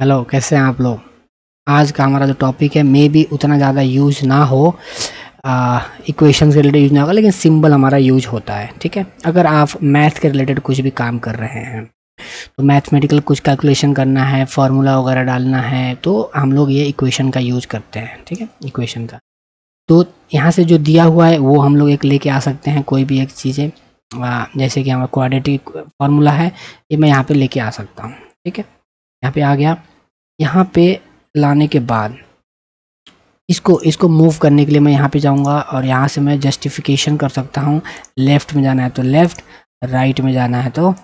Hello, कैसे हैं आप लोग। आज का हमारा जो टॉपिक है मे बी उतना ज़्यादा यूज ना हो, इक्वेशन से रिलेटेड यूज ना होगा, लेकिन सिंबल हमारा यूज होता है। ठीक है, अगर आप मैथ के रिलेटेड कुछ भी काम कर रहे हैं तो मैथमेटिकल कुछ कैलकुलेशन करना है, फार्मूला वगैरह डालना है, तो हम लोग ये इक्वेशन का यूज करते हैं। ठीक है, इक्वेशन का तो यहाँ से जो दिया हुआ है वो हम लोग एक लेके आ सकते हैं, कोई भी एक चीज़ें, जैसे कि हमारा क्वाड्रेटिक फार्मूला है, ये मैं यहाँ पे लेके आ सकता हूँ। ठीक है, यहाँ पे आ गया। यहाँ पे लाने के बाद इसको इसको मूव करने के लिए मैं यहाँ पे जाऊँगा और यहाँ से मैं जस्टिफिकेशन कर सकता हूँ। लेफ़्ट में जाना है तो लेफ़्ट, राइट में जाना है तो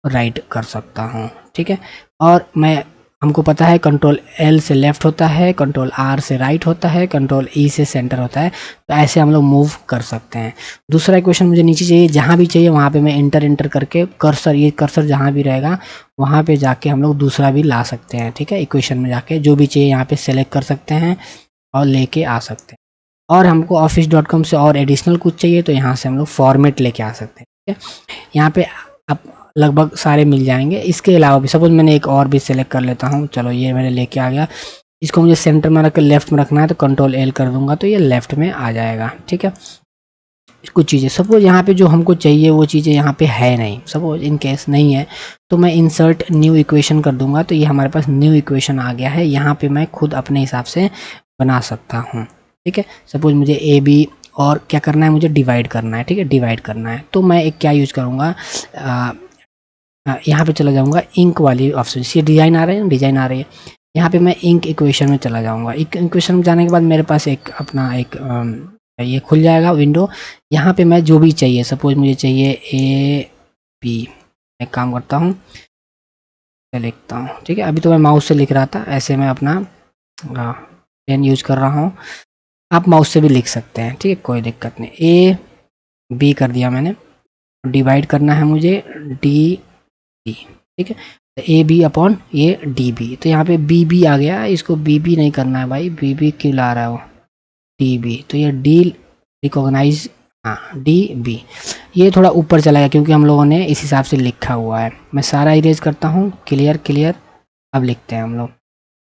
राइट कर सकता हूँ। ठीक है, और मैं हमको पता है कंट्रोल एल से लेफ़्ट होता है, कंट्रोल आर से राइट होता है, कंट्रोल ई से सेंटर होता है। तो ऐसे हम लोग मूव कर सकते हैं। दूसरा इक्वेशन मुझे नीचे चाहिए, जहाँ भी चाहिए वहाँ पे मैं इंटर करके कर्सर, ये कर्सर जहाँ भी रहेगा वहाँ पे जाके हम लोग दूसरा भी ला सकते हैं। ठीक है, इक्वेशन में जाके जो भी चाहिए यहाँ पे सेलेक्ट कर सकते हैं और लेके आ सकते हैं। और हमको office.com से और एडिशनल कुछ चाहिए तो यहाँ से हम लोग फॉर्मेट लेके आ सकते हैं। ठीक है, यहाँ पे आप लगभग सारे मिल जाएंगे। इसके अलावा भी सपोज मैंने एक और भी सेलेक्ट कर लेता हूँ, चलो ये मैंने लेके आ गया। इसको मुझे सेंटर में रख कर लेफ्ट में रखना है तो कंट्रोल एल कर दूंगा तो ये लेफ्ट में आ जाएगा। ठीक है, कुछ चीज़ें सपोज यहाँ पे जो हमको चाहिए वो चीज़ें यहाँ पे है नहीं, सपोज इन केस नहीं है तो मैं इंसर्ट न्यू इक्वेशन कर दूंगा तो ये हमारे पास न्यू इक्वेशन आ गया है। यहाँ पे मैं खुद अपने हिसाब से बना सकता हूँ। ठीक है, सपोज मुझे ए बी और क्या करना है, मुझे डिवाइड करना है। ठीक है, डिवाइड करना है तो मैं एक क्या यूज़ करूँगा, यहाँ पे चला जाऊँगा इंक वाली ऑप्शन, ये डिज़ाइन आ रहे हैं, डिज़ाइन आ रही है, यहाँ पे मैं इंक इक्वेशन में चला जाऊँगा। इक्वेशन में जाने के बाद मेरे पास एक अपना एक ये खुल जाएगा विंडो। यहाँ पे मैं जो भी चाहिए, सपोज मुझे चाहिए ए बी, एक काम करता हूँ लिखता हूँ। ठीक है, अभी तो मैं माउस से लिख रहा था, ऐसे मैं अपना पेन यूज कर रहा हूँ। आप माउस से भी लिख सकते हैं। ठीक है, कोई दिक्कत नहीं। ए बी कर दिया मैंने, डिवाइड करना है मुझे डी बी। ठीक है, तो ए बी अपॉन ये डी बी, तो यहाँ पे बी बी आ गया, इसको बी बी नहीं करना है भाई, बी बी क्यों ला रहा है वो, डी बी, तो ये डी रिकॉग्नाइज, हाँ डी बी। ये थोड़ा ऊपर चला गया क्योंकि हम लोगों ने इस हिसाब से लिखा हुआ है। मैं सारा इरेज करता हूँ, क्लियर क्लियर। अब लिखते हैं हम लोग,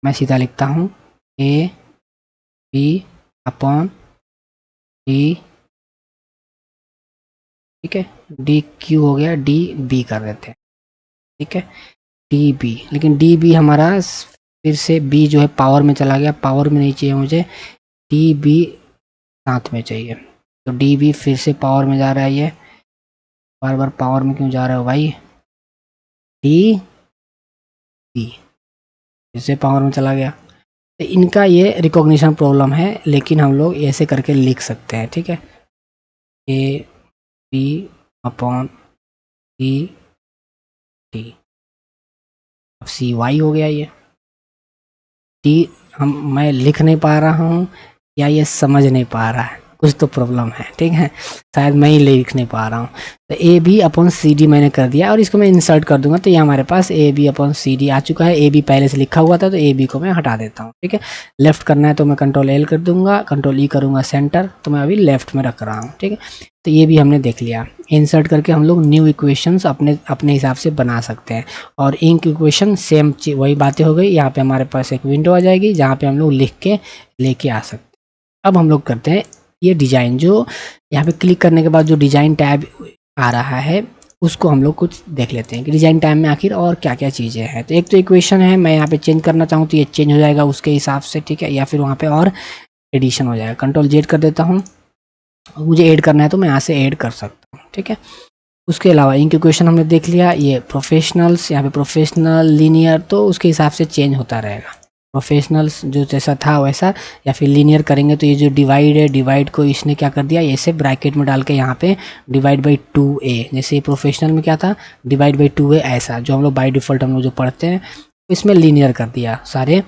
मैं सीधा लिखता हूँ ए बी अपॉन डी। ठीक है, डी क्यू हो गया, डी बी कर देते हैं। ठीक है, डी बी, लेकिन डी बी हमारा फिर से बी जो है पावर में चला गया, पावर में नहीं चाहिए मुझे, डी बी साथ में चाहिए। तो डी बी फिर से पावर में जा रहा है, ये बार बार पावर में क्यों जा रहा है भाई, डी बी फिर से पावर में चला गया। तो इनका ये रिकॉग्निशन प्रॉब्लम है, लेकिन हम लोग ऐसे करके लिख सकते हैं। ठीक है, A B upon D T, अब सी वाई हो गया। ये टी मैं लिख नहीं पा रहा हूँ या ये समझ नहीं पा रहा है, कुछ तो प्रॉब्लम है। ठीक है, शायद मैं ही लिख नहीं पा रहा हूँ। तो A B upon C D मैंने कर दिया और इसको मैं इंसर्ट कर दूंगा तो ये हमारे पास A B upon C D आ चुका है। ए बी पहले से लिखा हुआ था तो ए बी को मैं हटा देता हूँ। ठीक है, लेफ्ट करना है तो मैं कंट्रोल एल कर दूंगा, कंट्रोल ई करूँगा सेंटर, तो मैं अभी लेफ्ट में रख रहा हूँ। ठीक है, तो ये भी हमने देख लिया। इंसर्ट करके हम लोग न्यू इक्वेशंस अपने अपने हिसाब से बना सकते हैं। और इंक इक्वेशन सेम वही बातें हो गई। यहाँ पे हमारे पास एक विंडो आ जाएगी जहाँ पे हम लोग लिख के लेके आ सकते हैं। अब हम लोग करते हैं ये डिज़ाइन, जो यहाँ पे क्लिक करने के बाद जो डिज़ाइन टैब आ रहा है उसको हम लोग कुछ देख लेते हैं कि डिज़ाइन टैब में आखिर और क्या क्या चीज़ें हैं। तो एक तो इक्वेशन है, मैं यहाँ पे चेंज करना चाहूँ तो ये चेंज हो जाएगा उसके हिसाब से। ठीक है, या फिर वहाँ पे और एडिशन हो जाएगा, कंट्रोल जेड कर देता हूँ। मुझे ऐड करना है तो मैं यहाँ से ऐड कर सकता हूँ। ठीक है, उसके अलावा इंक इक्वेशन हमने देख लिया। ये प्रोफेशनल्स, यहाँ पे प्रोफेशनल लीनियर, तो उसके हिसाब से चेंज होता रहेगा। प्रोफेशनल्स जो जैसा था वैसा, या फिर लीनियर करेंगे तो ये जो डिवाइड है, डिवाइड को इसने क्या कर दिया, ऐसे ब्रैकेट में डाल के यहाँ पे डिवाइड बाई 2a, जैसे प्रोफेशनल में क्या था डिवाइड बाई 2a, ऐसा जो हम लोग बाई डिफ़ॉल्ट हम लोग जो पढ़ते हैं इसमें लीनियर कर दिया। सारे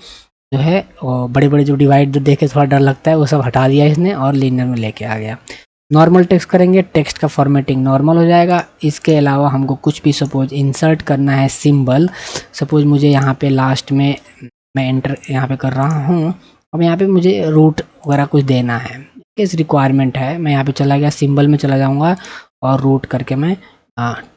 जो है बड़े बड़े जो डिवाइड जो देखे थोड़ा डर लगता है वो सब हटा दिया इसने और लीनियर में लेके आ गया। नॉर्मल टेक्स्ट करेंगे, टेक्स्ट का फॉर्मेटिंग नॉर्मल हो जाएगा। इसके अलावा हमको कुछ भी सपोज इंसर्ट करना है सिंबल, सपोज मुझे यहाँ पे लास्ट में मैं एंटर यहाँ पे कर रहा हूँ, अब यहाँ पे मुझे रूट वगैरह कुछ देना है, किस रिक्वायरमेंट है, मैं यहाँ पे चला गया सिंबल में चला जाऊँगा और रूट करके मैं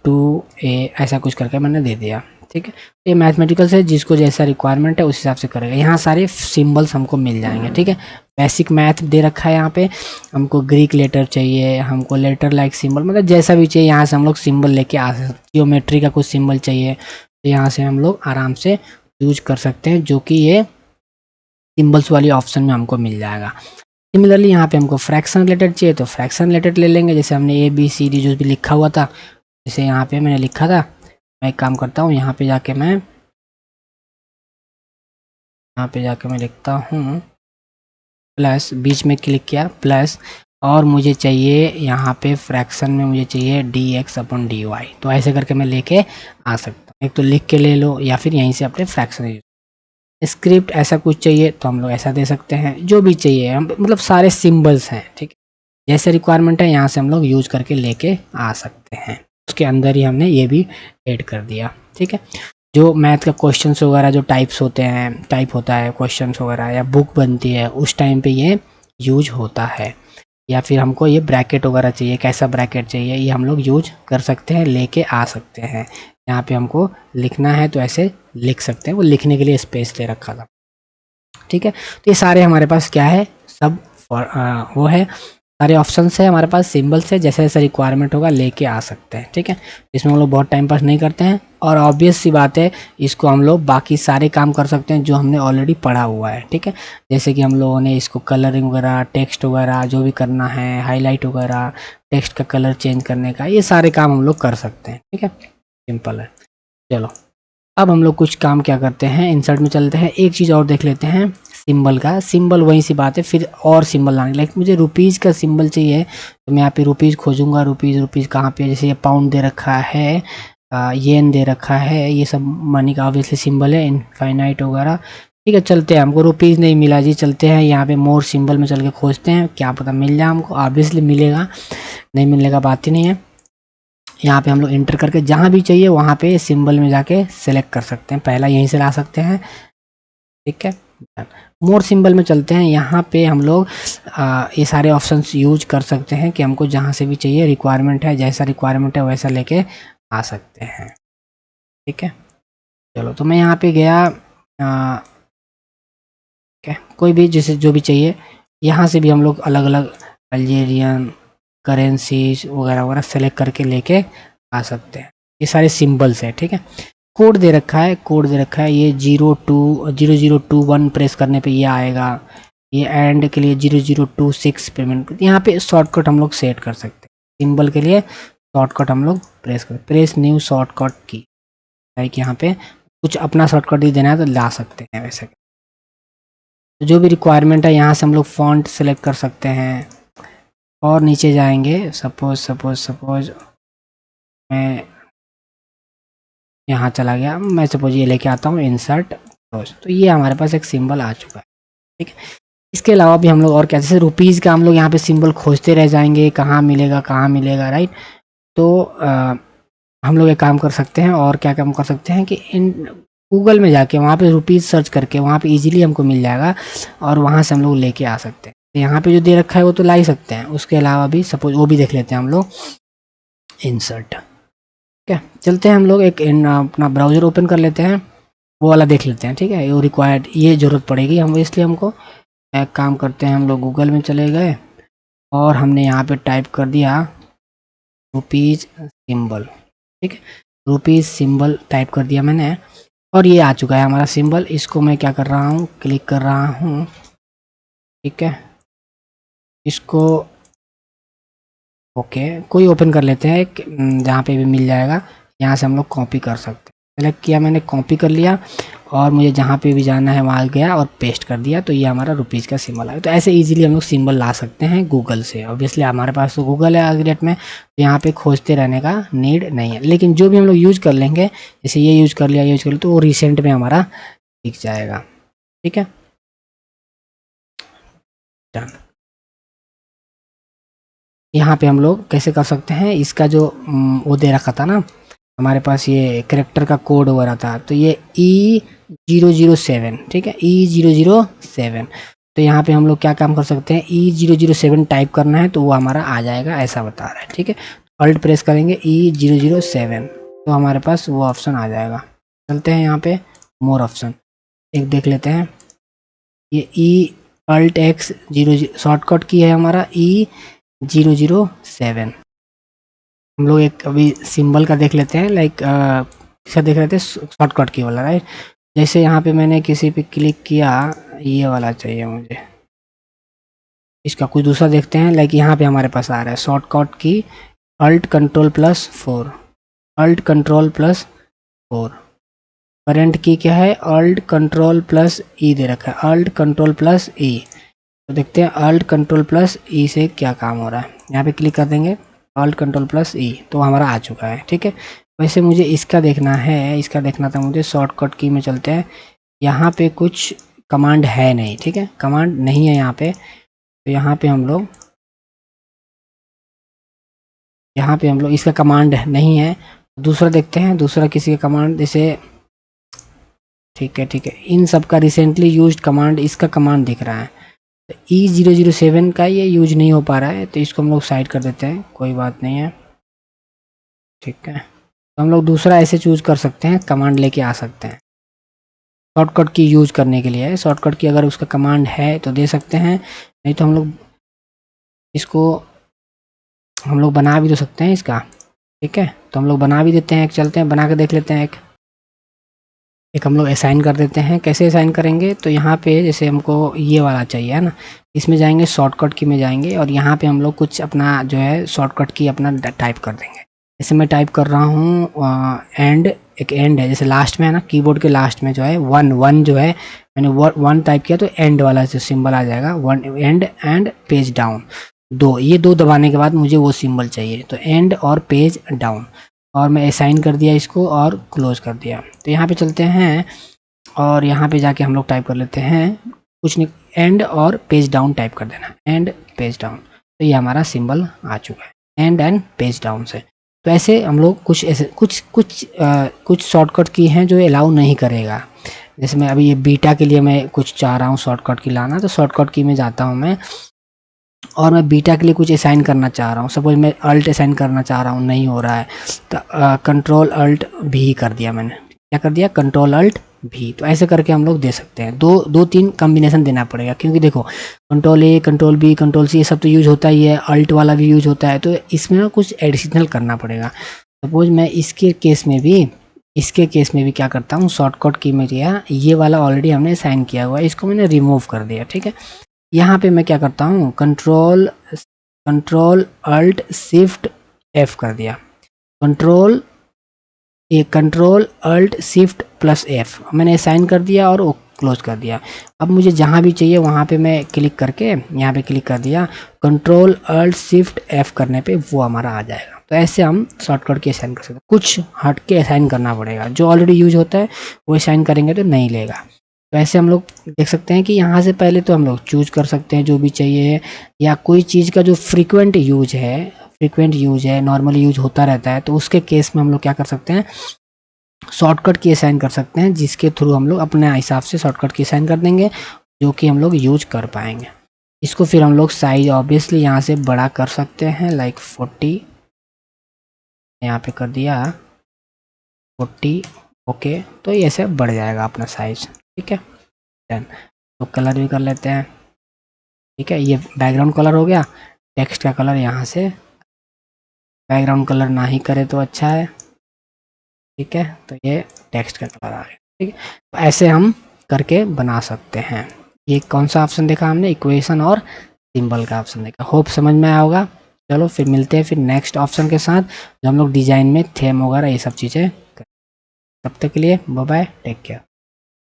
2a ऐसा कुछ करके मैंने दे दिया। ठीक है। ये मैथमेटिकल से जिसको जैसा रिक्वायरमेंट है उस हिसाब से करेगा। यहाँ सारे सिंबल्स हमको मिल जाएंगे, ठीक है। बेसिक मैथ दे रखा है यहाँ पे, हमको ग्रीक लेटर चाहिए, हमको लेटर लाइक सिंबल, मतलब जैसा भी चाहिए यहाँ से हम लोग सिंबल लेके आ सकते हैं। जियोमेट्री का कुछ सिंबल चाहिए तो यहाँ से हम लोग आराम से यूज कर सकते हैं, जो कि ये सिंबल्स वाली ऑप्शन में हमको मिल जाएगा। सिमिलरली यहाँ पे हमको फ्रैक्शन रिलेटेड चाहिए तो फ्रैक्शन रिलेटेड ले लेंगे, जैसे हमने ABCD जो भी लिखा हुआ था, जैसे यहाँ पे मैंने लिखा था। मैं एक काम करता हूँ, यहाँ पे जाके मैं लिखता हूँ प्लस, बीच में क्लिक किया प्लस, और मुझे चाहिए यहाँ पे फ्रैक्शन में मुझे चाहिए dx/dy। तो ऐसे करके मैं लेके आ सकता हूँ। एक तो लिख के ले लो या फिर यहीं से अपने फ्रैक्शन स्क्रिप्ट ऐसा कुछ चाहिए तो हम लोग ऐसा दे सकते हैं, जो भी चाहिए हम, मतलब सारे सिंबल्स हैं, ठीक है। जैसे रिक्वायरमेंट है यहाँ से हम लोग यूज करके लेके आ सकते हैं। उसके अंदर ही हमने ये भी ऐड कर दिया, ठीक है। जो मैथ का क्वेश्चंस वगैरह जो टाइप होता है क्वेश्चंस वगैरह, या बुक बनती है उस टाइम पे ये यूज होता है। या फिर हमको ये ब्रैकेट वगैरह चाहिए, कैसा ब्रैकेट चाहिए, ये हम लोग यूज कर सकते हैं, लेके आ सकते हैं। यहाँ पे हमको लिखना है तो ऐसे लिख सकते हैं, वो लिखने के लिए स्पेस दे रखा था, ठीक है। तो ये सारे हमारे पास क्या है, सब वो है, सारे ऑप्शंस है हमारे पास, सिंबल्स है, जैसे जैसा रिक्वायरमेंट होगा लेके आ सकते हैं, ठीक है। इसमें हम लोग बहुत टाइम पास नहीं करते हैं, और ऑब्वियस सी बात है इसको हम लोग बाकी सारे काम कर सकते हैं जो हमने ऑलरेडी पढ़ा हुआ है, ठीक है। जैसे कि हम लोगों ने इसको कलरिंग वगैरह, टेक्स्ट वगैरह जो भी करना है, हाईलाइट वगैरह, टेक्स्ट का कलर चेंज करने का, ये सारे काम हम लोग कर सकते हैं, ठीक है। सिंपल है। चलो अब हम लोग कुछ काम क्या करते हैं, इंसर्ट में चलते हैं, एक चीज़ और देख लेते हैं सिंबल का। सिंबल वही सी बात है, फिर और सिंबल लाने, लाइक मुझे रुपीज़ का सिंबल चाहिए तो मैं यहाँ पे रुपीज़ खोजूंगा। रुपीज़ कहाँ पे, जैसे ये पाउंड दे रखा है, येन दे रखा है, ये सब मनी का ऑब्वियसली सिंबल है, इनफाइनाइट वगैरह, ठीक है। चलते हैं, हमको रुपीज़ नहीं मिला जी, चलते हैं यहाँ पे मोर सिंबल में चल के खोजते हैं, क्या पता मिल जाए हमको। ऑब्वियसली मिलेगा, नहीं मिलने का बात ही नहीं है। यहाँ पे हम लोग इंटर करके जहाँ भी चाहिए वहाँ पे सिंबल में जाके सेलेक्ट कर सकते हैं, पहला यहीं से ला सकते हैं, ठीक है। मोर सिंबल में चलते हैं, यहाँ पे हम लोग ये सारे ऑप्शंस यूज कर सकते हैं कि हमको जहाँ से भी चाहिए, रिक्वायरमेंट है जैसा रिक्वायरमेंट है वैसा लेके आ सकते हैं, ठीक है। चलो तो मैं यहाँ पे गया, ठीक है, कोई भी जैसे जो भी चाहिए, यहाँ से भी हम लोग अलग अलग अल्जेरियन करेंसीज वगैरह वगैरह सेलेक्ट करके लेके आ सकते हैं। ये सारे सिंबल्स हैं, ठीक है। कोड दे रखा है, ये 0021 प्रेस करने पे ये आएगा। ये एंड के लिए 0026 पेमेंट, यहाँ पे शॉर्टकट हम लोग सेट कर सकते हैं। सिंबल के लिए शॉर्टकट हम लोग प्रेस न्यू शॉर्टकट की, लाइक यहाँ पे कुछ अपना शॉर्टकट ही देना है तो ला सकते हैं वैसे। तो जो भी रिक्वायरमेंट है यहाँ से हम लोग फॉन्ट सेलेक्ट कर सकते हैं, और नीचे जाएंगे, सपोज मैं यहाँ चला गया, मैं सपोज ये लेके आता हूँ इंसर्ट, तो ये हमारे पास एक सिंबल आ चुका है, ठीक है। इसके अलावा भी हम लोग और क्या, जैसे रुपीज़ का हम लोग यहाँ पे सिंबल खोजते रह जाएंगे, कहाँ मिलेगा, राइट। तो हम लोग एक काम कर सकते हैं, और क्या काम कर सकते हैं कि इन गूगल में जाके वहाँ पे रुपीज़ सर्च करके वहाँ पे इजीली हमको मिल जाएगा, और वहाँ से हम लोग लेके आ सकते हैं। यहाँ पे जो दे रखा है वो तो ला ही सकते हैं, उसके अलावा भी सपोज वो भी देख लेते हैं हम लोग, इंसर्ट, ठीक है। चलते हैं हम लोग एक अपना ब्राउज़र ओपन कर लेते हैं, वो वाला देख लेते हैं, ठीक है। वो रिक्वायर्ड, ये ज़रूरत पड़ेगी हम, इसलिए हमको एक काम करते हैं, हम लोग गूगल में चले गए और हमने यहाँ पे टाइप कर दिया रुपीज़ सिंबल, ठीक है। रुपीज़ सिंबल टाइप कर दिया मैंने, और ये आ चुका है हमारा सिंबल। इसको मैं क्या कर रहा हूँ, क्लिक कर रहा हूँ, ठीक है। इसको ओके, कोई ओपन कर लेते हैं जहाँ पे भी मिल जाएगा, यहाँ से हम लोग कॉपी कर सकते हैं। सेलेक्ट किया मैंने, कॉपी कर लिया, और मुझे जहाँ पे भी जाना है वहाँ गया और पेस्ट कर दिया, तो ये हमारा रुपीज़ का सिंबल है। तो ऐसे इजीली हम लोग सिंबल ला सकते हैं गूगल से। ऑब्वियसली हमारे पास तो गूगल है आज की डेट में, तो यहाँ पे खोजते रहने का नीड नहीं है। लेकिन जो भी हम लोग यूज़ कर लेंगे, जैसे ये यूज़ कर लिया तो वो रिसेंट में हमारा दिख जाएगा, ठीक है। डन। यहाँ पे हम लोग कैसे कर सकते हैं, इसका जो वो दे रखा था ना हमारे पास, ये करेक्टर का कोड वगैरह था, तो ये E007, ठीक है, E007। तो यहाँ पे हम लोग क्या काम कर सकते हैं, E007 टाइप करना है तो वो हमारा आ जाएगा, ऐसा बता रहा है, ठीक है। अल्ट प्रेस करेंगे E007, तो हमारे पास वो ऑप्शन आ जाएगा। चलते हैं यहाँ पे मोर ऑप्शन, एक देख लेते हैं। ये E-Alt-X 00 शॉर्टकट की है हमारा E007। हम लोग एक अभी सिंबल का देख लेते हैं, लाइक इसका देख रहे थे शॉर्टकट की वाला, राइट। जैसे यहाँ पे मैंने किसी पे क्लिक किया, ये वाला चाहिए मुझे, इसका कुछ दूसरा देखते हैं। लाइक यहाँ पे हमारे पास आ रहा है शॉर्टकट की Alt Control +4, Alt Control +4। Current की क्या है, Alt Control +E दे रखा है, Alt Control +E। तो देखते हैं Alt Control +E से क्या काम हो रहा है। यहाँ पे क्लिक कर देंगे, Alt Control +E, तो हमारा आ चुका है, ठीक है। वैसे मुझे इसका देखना है, इसका देखना था मुझे, शॉर्टकट की में चलते हैं। यहाँ पे कुछ कमांड है नहीं, ठीक है, कमांड नहीं है यहाँ पे। तो यहाँ पे हम लोग इसका कमांड नहीं है। दूसरा देखते हैं, दूसरा किसी का कमांड, जैसे ठीक है इन सब का रिसेंटली यूज्ड कमांड, इसका कमांड दिख रहा है। तो E007 का ये यूज नहीं हो पा रहा है, तो इसको हम लोग साइड कर देते हैं, कोई बात नहीं है, ठीक है। तो हम लोग दूसरा ऐसे चूज कर सकते हैं, कमांड लेके आ सकते हैं। शॉर्टकट की यूज करने के लिए, शॉर्टकट की अगर उसका कमांड है तो दे सकते हैं, नहीं तो हम लोग इसको हम लोग बना भी तो सकते हैं इसका, ठीक है। तो हम लोग बना भी देते हैं, एक चलते हैं बना के देख लेते हैं। एक हम लोग असाइन कर देते हैं। कैसे असाइन करेंगे, तो यहाँ पे जैसे हमको ये वाला चाहिए है ना, इसमें जाएंगे शॉर्टकट की में जाएंगे और यहाँ पे हम लोग कुछ अपना जो है शॉर्टकट की अपना टाइप कर देंगे। जैसे मैं टाइप कर रहा हूँ एंड, एक एंड है जैसे लास्ट में है ना, कीबोर्ड के लास्ट में जो है वन जो है, मैंने वन टाइप किया तो एंड वाला जो सिंबल आ जाएगा, वन एंड पेज डाउन, ये दो दबाने के बाद मुझे वो सिंबल चाहिए। तो एंड और पेज डाउन, और मैं असाइन कर दिया इसको और क्लोज कर दिया। तो यहाँ पे चलते हैं और यहाँ पे जाके हम लोग टाइप कर लेते हैं, कुछ नहीं, एंड और पेज डाउन टाइप कर देना, एंड पेज डाउन। तो ये हमारा सिंबल आ चुका है एंड पेज डाउन से। तो ऐसे हम लोग कुछ ऐसे कुछ शॉर्टकट की हैं जो अलाउ नहीं करेगा। जैसे मैं अभी ये बीटा के लिए मैं कुछ चाह रहा हूँ शॉर्टकट की लाना, तो शॉर्टकट की में जाता हूँ मैं, और मैं बीटा के लिए कुछ असाइन करना चाह रहा हूँ। सपोज मैं अल्ट असाइन करना चाह रहा हूँ, नहीं हो रहा है, तो कंट्रोल अल्ट भी कर दिया मैंने। क्या कर दिया, कंट्रोल अल्ट भी। तो ऐसे करके हम लोग दे सकते हैं। दो तीन कॉम्बिनेशन देना पड़ेगा, क्योंकि देखो control A, control B, control C, ये सब तो यूज होता ही है, अल्ट वाला भी यूज होता है, तो इसमें ना कुछ एडिशनल करना पड़ेगा। सपोज मैं इसके केस में भी क्या करता हूँ, शॉर्टकट की में ये वाला ऑलरेडी हमने साइन किया हुआ है, इसको मैंने रिमूव कर दिया, ठीक है। यहाँ पे मैं क्या करता हूँ, कंट्रोल अल्ट शिफ्ट F कर दिया, कंट्रोल अल्ट शिफ्ट +F मैंने असाइन कर दिया और वो क्लोज कर दिया। अब मुझे जहाँ भी चाहिए वहाँ पे मैं क्लिक करके यहाँ पे क्लिक कर दिया, कंट्रोल अल्ट शिफ्ट F करने पे वो हमारा आ जाएगा। तो ऐसे हम शॉर्टकट की असाइन कर सकते हैं। कुछ हट के असाइन करना पड़ेगा, जो ऑलरेडी यूज होता है वो असाइन करेंगे तो नहीं लेगा। तो ऐसे हम लोग देख सकते हैं कि यहाँ से पहले तो हम लोग चूज कर सकते हैं जो भी चाहिए, या कोई चीज़ का जो फ्रीक्वेंट यूज है, नॉर्मली यूज होता रहता है, तो उसके केस में हम लोग क्या कर सकते हैं, शॉर्टकट की असाइन कर सकते हैं, जिसके थ्रू हम लोग अपने हिसाब से शॉर्टकट की असाइन कर देंगे, जो कि हम लोग यूज कर पाएंगे। इसको फिर हम लोग साइज ऑब्वियसली यहाँ से बड़ा कर सकते हैं, लाइक 40 यहाँ पे कर दिया 40, ओके। तो ये ऐसे बढ़ जाएगा अपना साइज, ठीक है। डन। तो कलर भी कर लेते हैं, ठीक है। ये बैकग्राउंड कलर हो गया। टेक्स्ट का कलर यहाँ से बैकग्राउंड कलर ना ही करे तो अच्छा है, ठीक है। तो ये टेक्स्ट का कलर आ गया, ठीक है। तो ऐसे हम करके बना सकते हैं। ये कौन सा ऑप्शन देखा हमने, इक्वेशन और सिंबल का ऑप्शन देखा। होप समझ में आया होगा। चलो फिर मिलते हैं फिर नेक्स्ट ऑप्शन के साथ, जो हम लोग डिजाइन में थीम वगैरह ये सब चीज़ें। तब तक के लिए बाय बाय, टेक केयर।